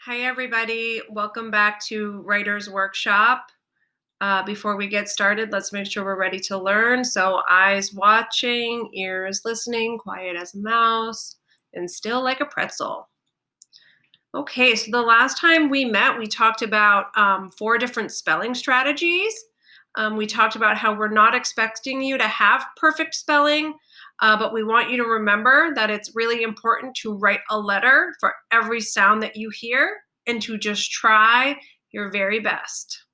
Hi, everybody. Welcome back to Writer's Workshop. Before we get started, let's make sure we're ready to learn. So eyes watching, ears listening, quiet as a mouse, and still like a pretzel. Okay, so the last time we met, we talked about 4 different spelling strategies. We talked about how we're not expecting you to have perfect spelling, but we want you to remember that it's really important to write a letter for every sound that you hear and to just try your very best.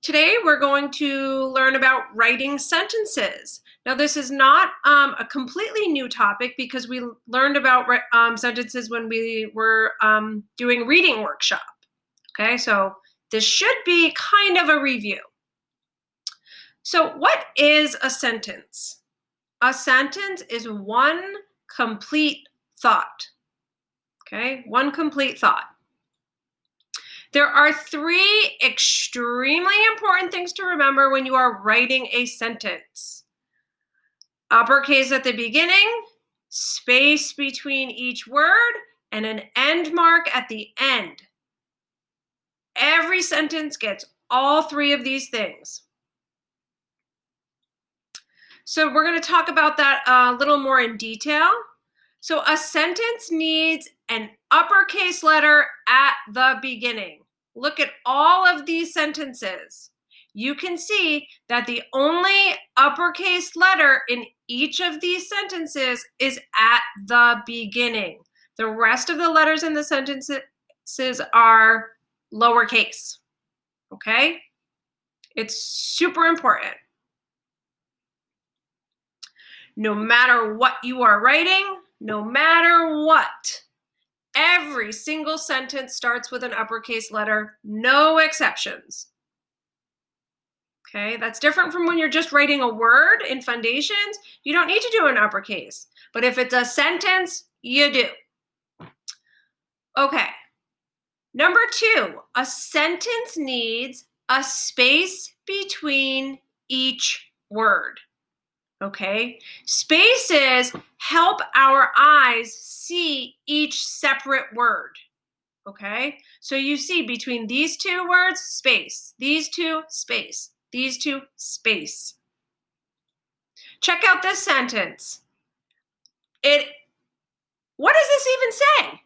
Today, we're going to learn about writing sentences. Now, this is not a completely new topic because we learned about sentences when we were doing reading workshop. Okay, so this should be kind of a review. So what is a sentence? A sentence is one complete thought. Okay, one complete thought. There are 3 extremely important things to remember when you are writing a sentence. Uppercase at the beginning, space between each word, and an end mark at the end. Every sentence gets all 3 of these things. So we're going to talk about that a little more in detail. So a sentence needs an uppercase letter at the beginning. Look at all of these sentences. You can see that the only uppercase letter in each of these sentences is at the beginning. The rest of the letters in the sentences are lowercase. Okay? It's super important. No matter what you are writing, no matter what, every single sentence starts with an uppercase letter, no exceptions. Okay, that's different from when you're just writing a word in foundations. You don't need to do an uppercase, but if it's a sentence, you do. Okay, number 2, a sentence needs a space between each word. Okay, spaces help our eyes see each separate word. Okay, so you see between these 2 words, space, these 2, space, these 2, space. Check out this sentence. What does this even say?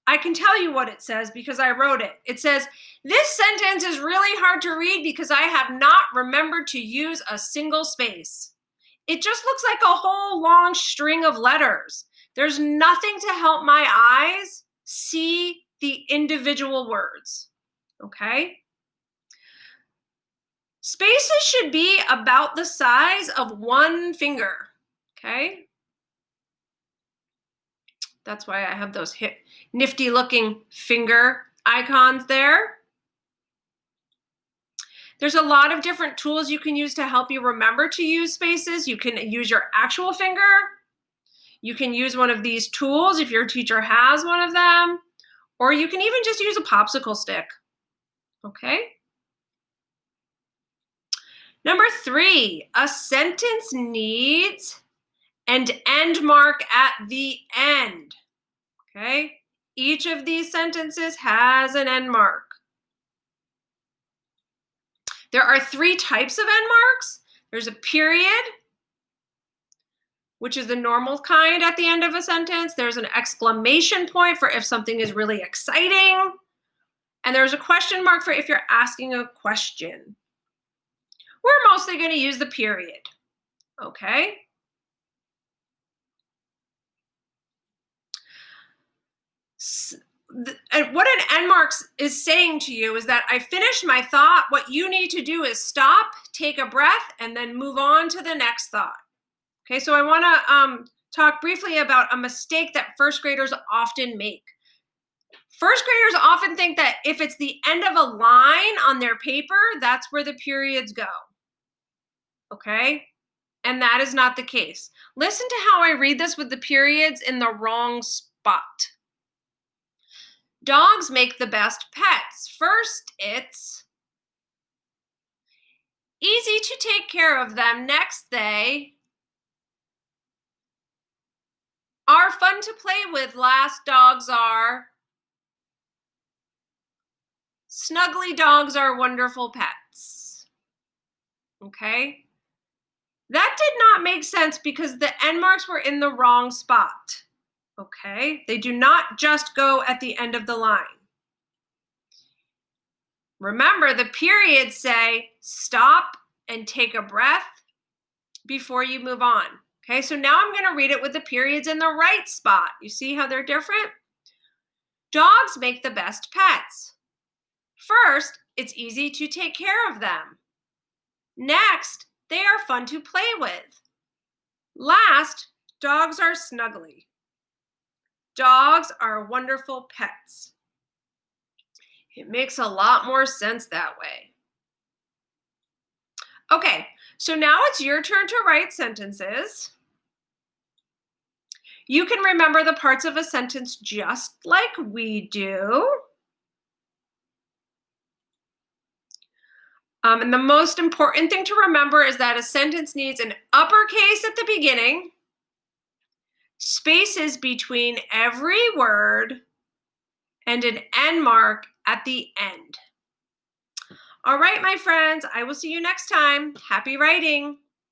I can tell you what it says because I wrote it. It says, this sentence is really hard to read because I have not remembered to use a single space. It just looks like a whole long string of letters. There's nothing to help my eyes see the individual words, okay? Spaces should be about the size of one finger, okay? That's why I have those nifty looking finger icons there. There's a lot of different tools you can use to help you remember to use spaces. You can use your actual finger. You can use one of these tools if your teacher has one of them, or you can even just use a popsicle stick, okay? Number 3, a sentence needs an end mark at the end, okay? Each of these sentences has an end mark. There are 3 types of end marks. There's a period, which is the normal kind at the end of a sentence. There's an exclamation point for if something is really exciting. And there's a question mark for if you're asking a question. We're mostly going to use the period, okay? And what an end mark is saying to you is that I finished my thought. What you need to do is stop, take a breath, and then move on to the next thought. Okay, so I want to talk briefly about a mistake that first graders often make. First graders often think that if it's the end of a line on their paper, that's where the periods go. Okay? And that is not the case. Listen to how I read this with the periods in the wrong spot. Dogs make the best pets. First, it's easy to take care of them. Next, they Are fun to play with. Last, dogs are. Snuggly dogs are wonderful pets. Okay? That did not make sense because the end marks were in the wrong spot. Okay? They do not just go at the end of the line. Remember, the periods say stop and take a breath before you move on. Okay, so now I'm going to read it with the periods in the right spot. You see how they're different? Dogs make the best pets. First, it's easy to take care of them. Next, they are fun to play with. Last, dogs are snuggly. Dogs are wonderful pets. It makes a lot more sense that way. Okay, so now it's your turn to write sentences. You can remember the parts of a sentence just like we do. And the most important thing to remember is that a sentence needs an uppercase at the beginning, spaces between every word, and an end mark at the end. All right, my friends, I will see you next time. Happy writing.